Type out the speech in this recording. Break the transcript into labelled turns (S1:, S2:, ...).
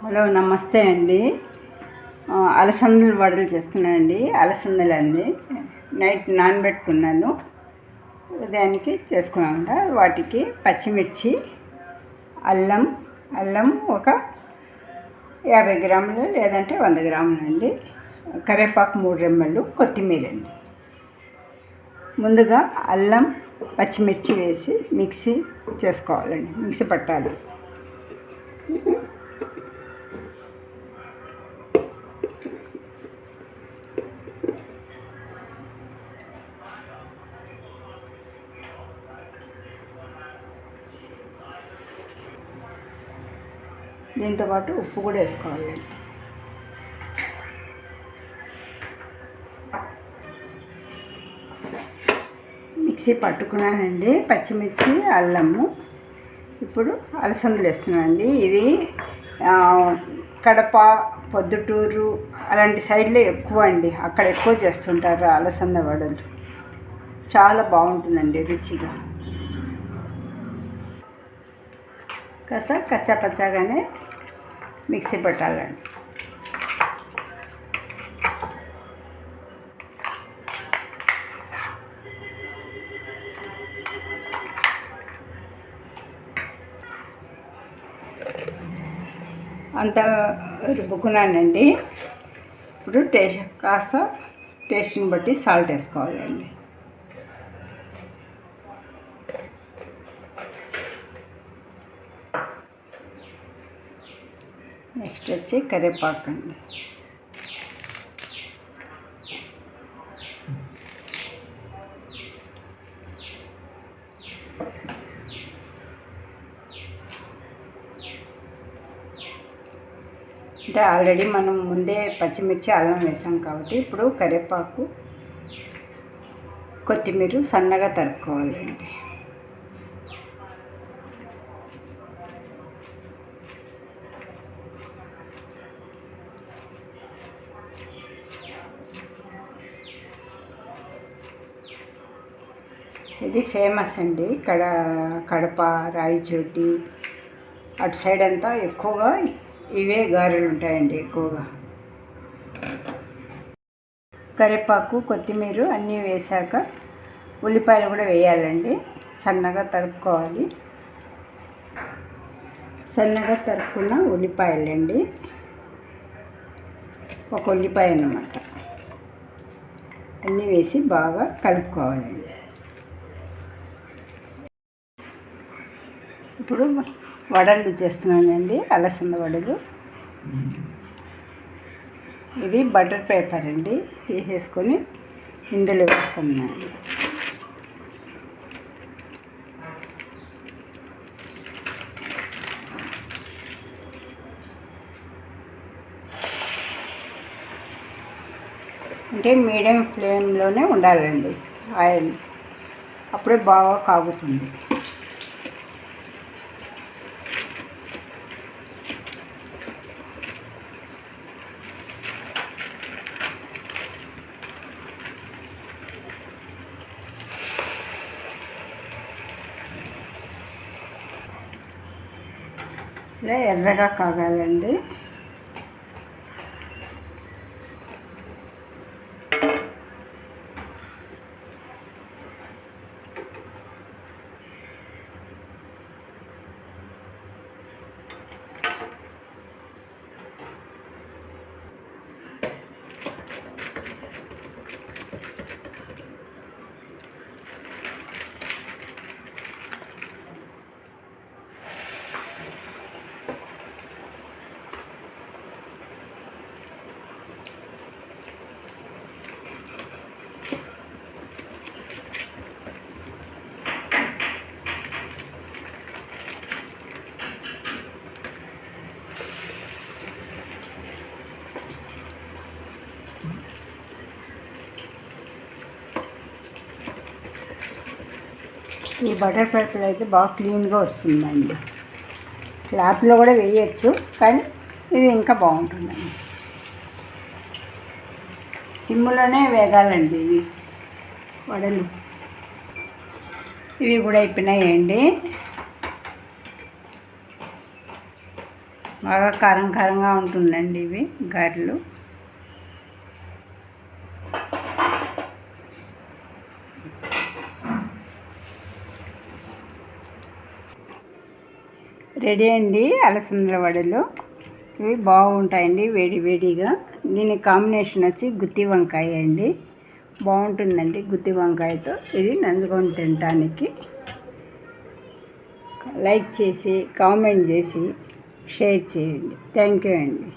S1: Hello నమస్తే అండి. అలసందలు వడలు చేస్తున్నానండి. అలసందలు అండి నైట్ నానబెట్టుకున్నాను, ఉదయానికి చేసుకున్నామంట. వాటికి పచ్చిమిర్చి, అల్లం ఒక 50 గ్రాములు లేదంటే 100 గ్రాములు అండి, కరివేపాకు 3 రెమ్మలు, కొత్తిమీర అండి. ముందుగా అల్లం పచ్చిమిర్చి వేసి మిక్సీ చేసుకోవాలండి, మిక్సీ పట్టాలి. దీంతోపాటు ఉప్పు కూడా వేసుకోవాలండి. మిక్సీ పట్టుకున్నానండి పచ్చిమిర్చి, అల్లము. ఇప్పుడు అలసందలు వేస్తున్నానండి. ఇది కడప, పొద్దుటూరు అలాంటి సైడ్లో ఎక్కువ అండి, అక్కడ ఎక్కువ చేస్తుంటారు అలసంద వడలు. చాలా బాగుంటుందండి రుచిగా. కాస్త కచ్చాపచ్చాగానే మిక్సీ పట్టాలండి. అంతా రుబ్బుకున్నానండి. ఇప్పుడు టేస్ట్ని బట్టి సాల్ట్ వేసుకోవాలండి. నెక్స్ట్ వచ్చి కరివేపాకు అండి. అంటే ఆల్రెడీ మనం ముందే పచ్చిమిర్చి, అల్లం వేసాం కాబట్టి ఇప్పుడు కరివేపాకు, కొత్తిమీర సన్నగా తరుక్కోవాలండి. ఇది ఫేమస్ అండి, కడప, రాయచోటి అటు సైడ్ అంతా ఎక్కువగా ఇవే గారెలు ఉంటాయండి. ఎక్కువగా కరివేపాకు, కొత్తిమీర అన్నీ వేసాక ఉల్లిపాయలు కూడా వేయాలండి. సన్నగా తరుక్కోవాలి. సన్నగా తరుక్కున్న ఉల్లిపాయలండి, ఒక ఉల్లిపాయ అన్నమాట, అన్నీ వేసి బాగా కలుపుకోవాలండి. ఇప్పుడు వడలు చేస్తున్నానండి, అలసంద వడలు. ఇది బటర్ పేపర్ అండి, తీసేసుకొని ఇందులో వేస్తున్నాను. అంటే మీడియం ఫ్లేమ్లోనే ఉండాలండి ఆయిల్, అప్పుడే బాగా కాగుతుంది. ఇలా ఎర్రగా కాగాలండి. ఈ బటర్ పేపర్ అయితే బాగా క్లీన్గా వస్తుందండి. క్లాత్లో కూడా వేయచ్చు, కానీ ఇది ఇంకా బాగుంటుందండి. సిమ్లోనే వేగాలండి ఇవి వడలు. ఇవి కూడా అయిపోయినాయండి. బాగా కారం కారంగా ఉంటుందండి ఇవి గారెలు. రెడీ అండి అలసందల వడలు. ఇవి బాగుంటాయండి వేడి వేడిగా. దీని కాంబినేషన్ వచ్చి గుత్తి వంకాయ అండి. బాగుంటుందండి గుత్తి వంకాయతో ఇది నంచుకొని తినడానికి. లైక్ చేసి కామెంట్ చేసి షేర్ చేయండి. థ్యాంక్ యూ అండి.